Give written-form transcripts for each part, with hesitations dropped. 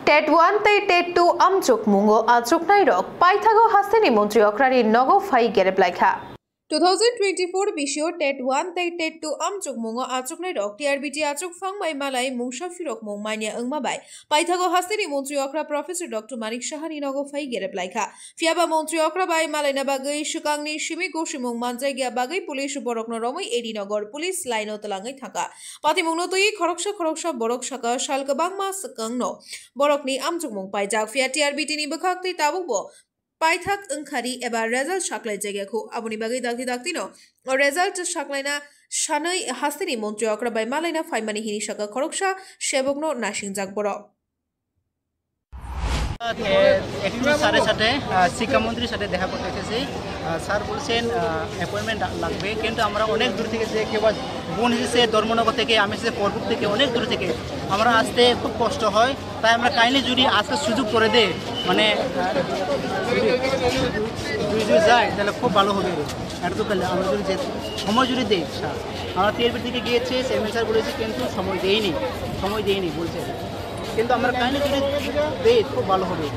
TET 1 तै TET 2 amchuk mungo achuk nai rok paithago hasteni montri okrari nogo phai gerep laikha 2024 bisho TET 1 तै TET 2 amchuk mungo achuk nai rok TRBT achuk phang mai malai mungsa firok mong mania angma bai paithago hasteni montri okra professor Dr. Manik Shahani nogo phai gerep laikha fiaba montri okra bai malai na bagai shukangni shimi goshimong manjai gya bagai police borokno romoi edinagar police line talangai thaka pati mungno toi khoroksa borok shaka shalkabang ma sakangno borokni amchuk mong paijak fia TRBT ni bakhak tei tabukbo paithak angkhari eba result shaklai jagyaku aboni bagai dakti no result shaklaina shanai hasteni montri okra bai malaina faimani hini shaka khoroksa sebokno nasingjak borok একটু স্যারের সাথে শিক্ষামন্ত্রীর সাথে দেখা করতে এসেছি sir বলছেন appointment লাগবে কিন্তু আমরা অনেক দূর থেকে যে কেউ বোন এসেছে ধর্মনগর থেকে আমি এসেছি পরপুর থেকে অনেক দূর থেকে আমরা আসতে খুব কষ্ট হয় তাই আমরা কাইন্ডলি যদি আজকে সুযোগ করে দেয় মানে যদি যায় তাহলে খুব ভালো হবে এটা তো তাহলে আমরা যদি সময় যদি দেই স্যার আমরা TRBT থেকে গিয়েছি চেয়ারম্যান স্যার বলেছি কিন্তু সময় দেয়নি বলছে কিন্তু আমরা কাইন্ডলি যদি দেই খুব ভালো হবে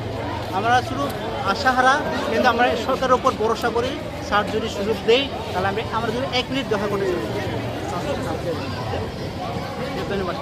আমরা শুধু আশাহারা কিন্তু আমরা সরকারের উপর ভরসা করি স্যার যদি সুযোগ দেই তাহলে আমরা যদি 1 মিনিট দেখা করতে চাই ধন্যবাদ।